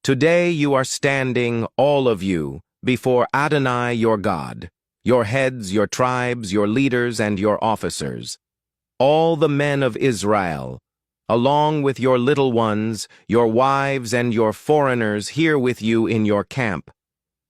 Today you are standing, all of you, before Adonai your God, your heads, your tribes, your leaders, and your officers, all the men of Israel, along with your little ones, your wives, and your foreigners here with you in your camp,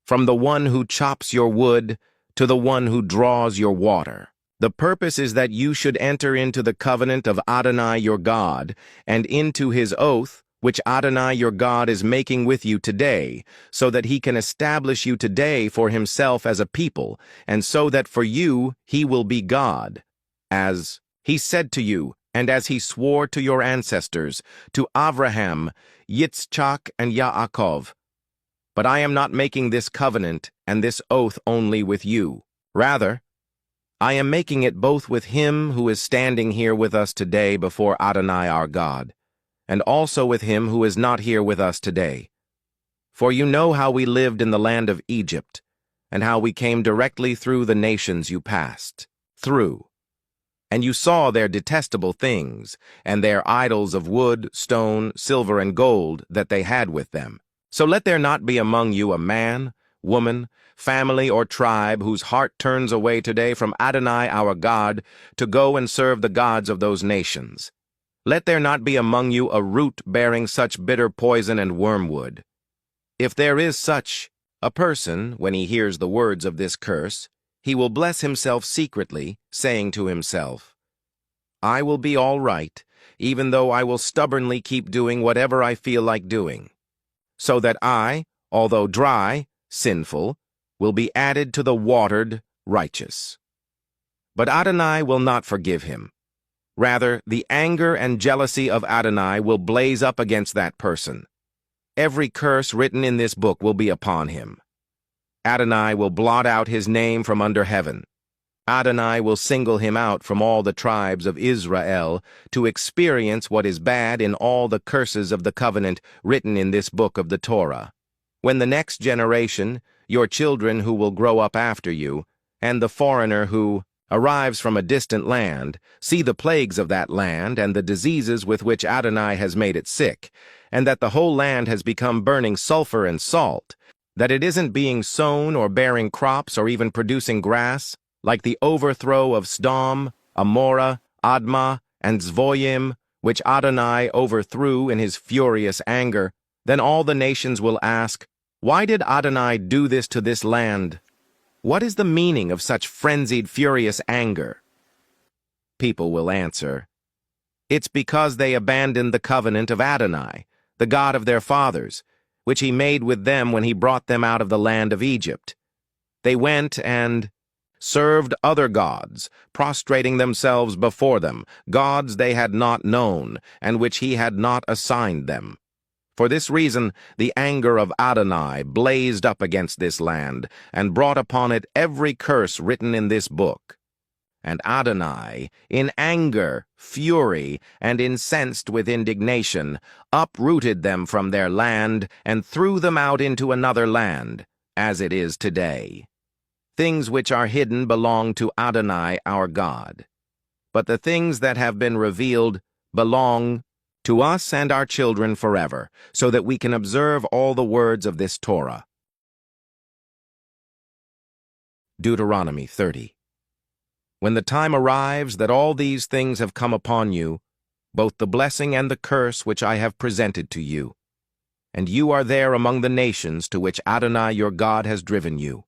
from the one who chops your wood to the one who draws your water. The purpose is that you should enter into the covenant of Adonai your God, and into his oath, which Adonai your God is making with you today, so that he can establish you today for himself as a people, and so that for you he will be God. As he said to you, and as he swore to your ancestors, to Abraham, Yitzchak, and Yaakov. But I am not making this covenant and this oath only with you. Rather, I am making it both with him who is standing here with us today before Adonai our God, and also with him who is not here with us today. For you know how we lived in the land of Egypt, and how we came directly through the nations you passed through. And you saw their detestable things, and their idols of wood, stone, silver, and gold that they had with them. So let there not be among you a man, woman, family, or tribe whose heart turns away today from Adonai our God to go and serve the gods of those nations. Let there not be among you a root bearing such bitter poison and wormwood. If there is such a person, when he hears the words of this curse, he will bless himself secretly, saying to himself, I will be all right, even though I will stubbornly keep doing whatever I feel like doing, so that I, although dry, sinful, will be added to the watered, righteous. But Adonai will not forgive him. Rather, the anger and jealousy of Adonai will blaze up against that person. Every curse written in this book will be upon him. Adonai will blot out his name from under heaven. Adonai will single him out from all the tribes of Israel to experience what is bad in all the curses of the covenant written in this book of the Torah. When the next generation, your children who will grow up after you, and the foreigner who arrives from a distant land, see the plagues of that land and the diseases with which Adonai has made it sick, and that the whole land has become burning sulfur and salt, that it isn't being sown or bearing crops or even producing grass, like the overthrow of Sdom, Amorah, Admah, and Zvoyim, which Adonai overthrew in his furious anger, then all the nations will ask, why did Adonai do this to this land? What is the meaning of such frenzied, furious anger? People will answer, it's because they abandoned the covenant of Adonai, the God of their fathers, which he made with them when he brought them out of the land of Egypt. They went and served other gods, prostrating themselves before them, gods they had not known, and which he had not assigned them. For this reason, the anger of Adonai blazed up against this land, and brought upon it every curse written in this book. And Adonai, in anger, fury, and incensed with indignation, uprooted them from their land, and threw them out into another land, as it is today. Things which are hidden belong to Adonai our God. But the things that have been revealed belong to us and our children forever, so that we can observe all the words of this Torah. Deuteronomy 30. When the time arrives that all these things have come upon you, both the blessing and the curse which I have presented to you, and you are there among the nations to which Adonai your God has driven you,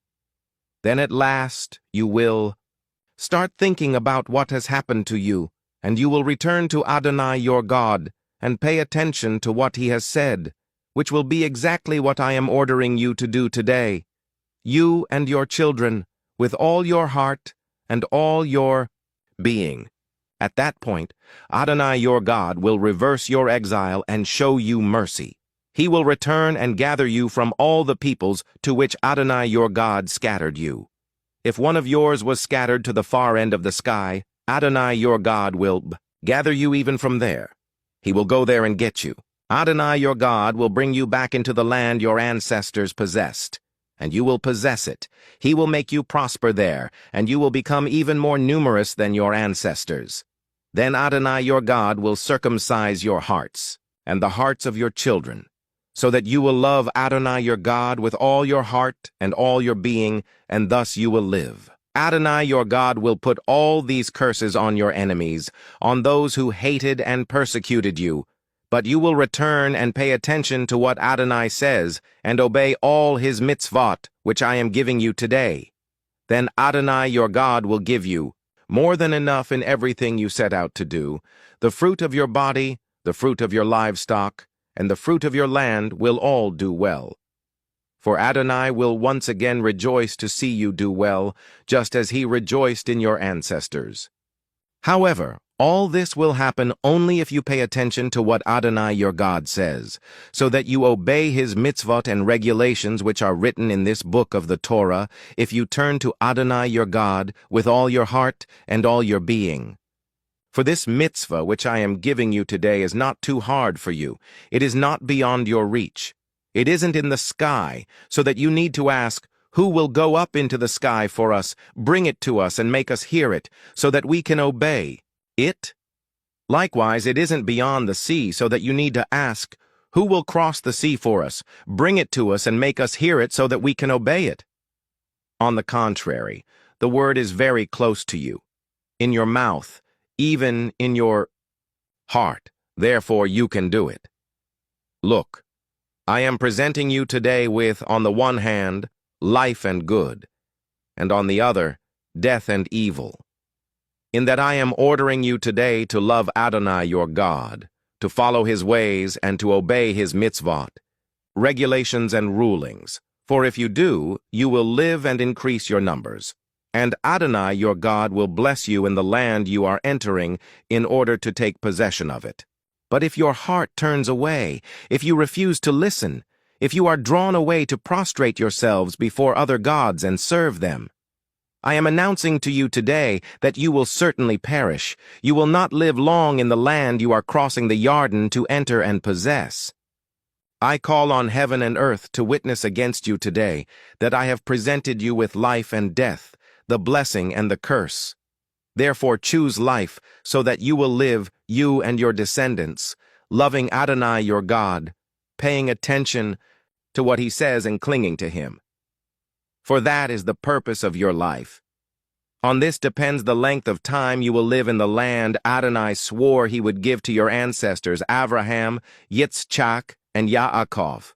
then at last you will start thinking about what has happened to you, and you will return to Adonai your God, and pay attention to what he has said, which will be exactly what I am ordering you to do today, you and your children, with all your heart and all your being. At that point, Adonai your God will reverse your exile and show you mercy. He will return and gather you from all the peoples to which Adonai your God scattered you. If one of yours was scattered to the far end of the sky, Adonai your God will gather you even from there. He will go there and get you. Adonai your God will bring you back into the land your ancestors possessed, and you will possess it. He will make you prosper there, and you will become even more numerous than your ancestors. Then Adonai your God will circumcise your hearts, and the hearts of your children, so that you will love Adonai your God with all your heart and all your being, and thus you will live. Adonai your God will put all these curses on your enemies, on those who hated and persecuted you. But you will return and pay attention to what Adonai says, and obey all his mitzvot, which I am giving you today. Then Adonai your God will give you more than enough in everything you set out to do. The fruit of your body, the fruit of your livestock, and the fruit of your land will all do well. For Adonai will once again rejoice to see you do well, just as he rejoiced in your ancestors. However, all this will happen only if you pay attention to what Adonai your God says, so that you obey his mitzvot and regulations which are written in this book of the Torah, if you turn to Adonai your God with all your heart and all your being. For this mitzvah which I am giving you today is not too hard for you. It is not beyond your reach. It isn't in the sky, so that you need to ask, who will go up into the sky for us, bring it to us, and make us hear it, so that we can obey it? Likewise, it isn't beyond the sea, so that you need to ask, who will cross the sea for us, bring it to us, and make us hear it, so that we can obey it? On the contrary, the word is very close to you, in your mouth, even in your heart. Therefore you can do it. Look, I am presenting you today with, on the one hand, life and good, and on the other, death and evil. In that I am ordering you today to love Adonai your God, to follow his ways and to obey his mitzvot, regulations and rulings. For if you do, you will live and increase your numbers. And Adonai your God will bless you in the land you are entering in order to take possession of it. But if your heart turns away, if you refuse to listen, if you are drawn away to prostrate yourselves before other gods and serve them, I am announcing to you today that you will certainly perish. You will not live long in the land you are crossing the Yarden to enter and possess. I call on heaven and earth to witness against you today that I have presented you with life and death, the blessing and the curse. Therefore choose life, so that you will live, you and your descendants, loving Adonai your God, paying attention to what he says and clinging to him. For that is the purpose of your life. On this depends the length of time you will live in the land Adonai swore he would give to your ancestors, Abraham, Yitzchak, and Yaakov.